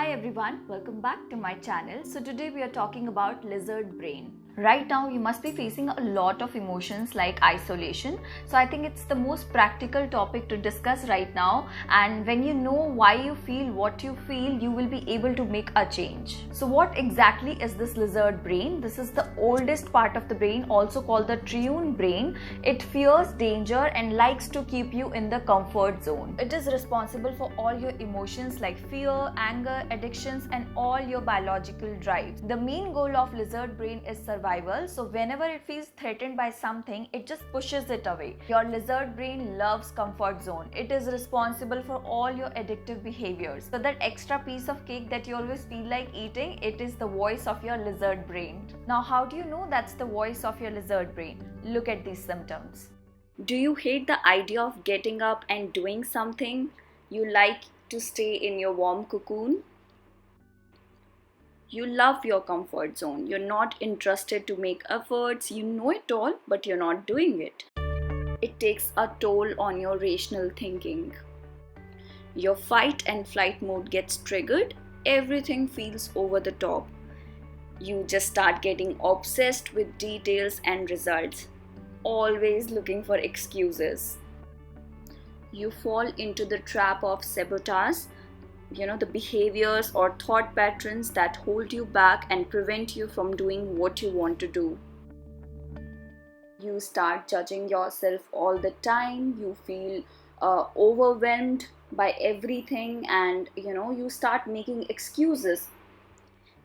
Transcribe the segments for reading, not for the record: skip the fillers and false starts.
Hi everyone, welcome back to my channel. So today we are talking about lizard brain. Right now you must be facing a lot of emotions like isolation. So I think it's the most practical topic to discuss right now, and when you know why you feel what you feel, you will be able to make a change. So what exactly is this lizard brain? This is the oldest part of the brain, also called the triune brain. It fears danger and likes to keep you in the comfort zone. It is responsible for all your emotions like fear, anger, addictions and all your biological drives. The main goal of lizard brain is survival. So whenever it feels threatened by something, it just pushes it away. Your lizard brain loves comfort zone. It is responsible for all your addictive behaviors. So that extra piece of cake that you always feel like eating, it is the voice of your lizard brain. Now how do you know that's the voice of your lizard brain? Look at these symptoms. Do you hate the idea of getting up and doing something? You like to stay in your warm cocoon? You love your comfort zone. You're not interested to make efforts. You know it all, but you're not doing it. It takes a toll on your rational thinking. Your fight and flight mode gets triggered. Everything feels over the top. You just start getting obsessed with details and results, always looking for excuses. You fall into the trap of sabotage, the behaviors or thought patterns that hold you back and prevent you from doing what you want to do. You start judging yourself all the time. You feel overwhelmed by everything, and you start making excuses.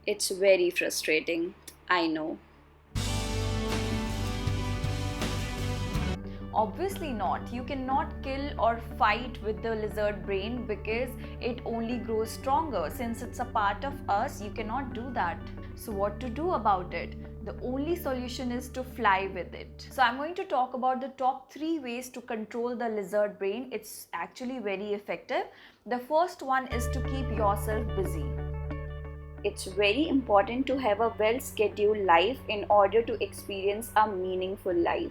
It's very frustrating, I know. Obviously not. You cannot kill or fight with the lizard brain because it only grows stronger. Since it's a part of us, you cannot do that. So what to do about it? The only solution is to fly with it. So I'm going to talk about the top 3 ways to control the lizard brain. It's actually very effective. The first one is to keep yourself busy. It's very important to have a well-scheduled life in order to experience a meaningful life.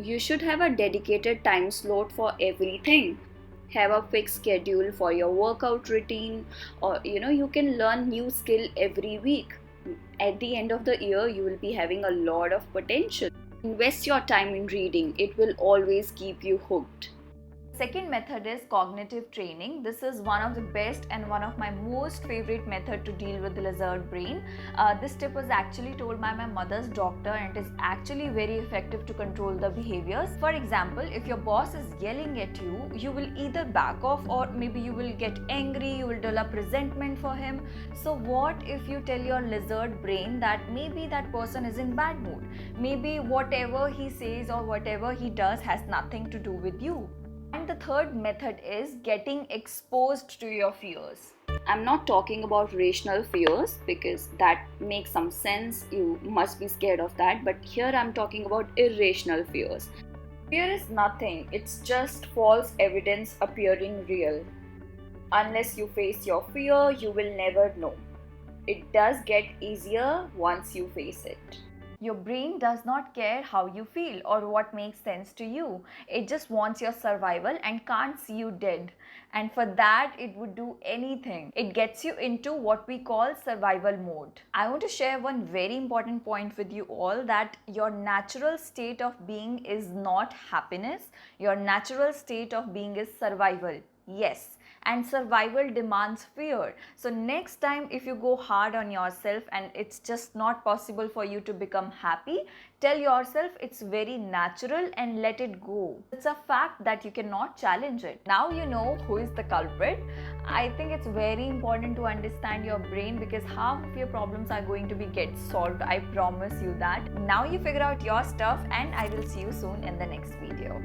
You should have a dedicated time slot for everything. Have a fixed schedule for your workout routine, or you can learn new skill every week. At the end of the year, you will be having a lot of potential. Invest your time in reading. It will always keep you hooked. Second method is cognitive training. This is one of the best and one of my most favorite method to deal with the lizard brain. This tip was actually told by my mother's doctor, and it is actually very effective to control the behaviors. For example, if your boss is yelling at you, you will either back off or maybe you will get angry, you will develop resentment for him. So what if you tell your lizard brain that maybe that person is in bad mood? Maybe whatever he says or whatever he does has nothing to do with you. And the third method is getting exposed to your fears. I'm not talking about rational fears because that makes some sense. You must be scared of that. But here I'm talking about irrational fears. Fear is nothing. It's just false evidence appearing real. Unless you face your fear, you will never know. It does get easier once you face it. Your brain does not care how you feel or what makes sense to you. It just wants your survival and can't see you dead. And for that, it would do anything. It gets you into what we call survival mode. I want to share one very important point with you all, that your natural state of being is not happiness. Your natural state of being is survival. Yes. And survival demands fear. So next time if you go hard on yourself and it's just not possible for you to become happy, tell yourself it's very natural and let it go. It's a fact that you cannot challenge it. Now you know who is the culprit. I think it's very important to understand your brain because half of your problems are going to get solved. I promise you that. Now you figure out your stuff, and I will see you soon in the next video.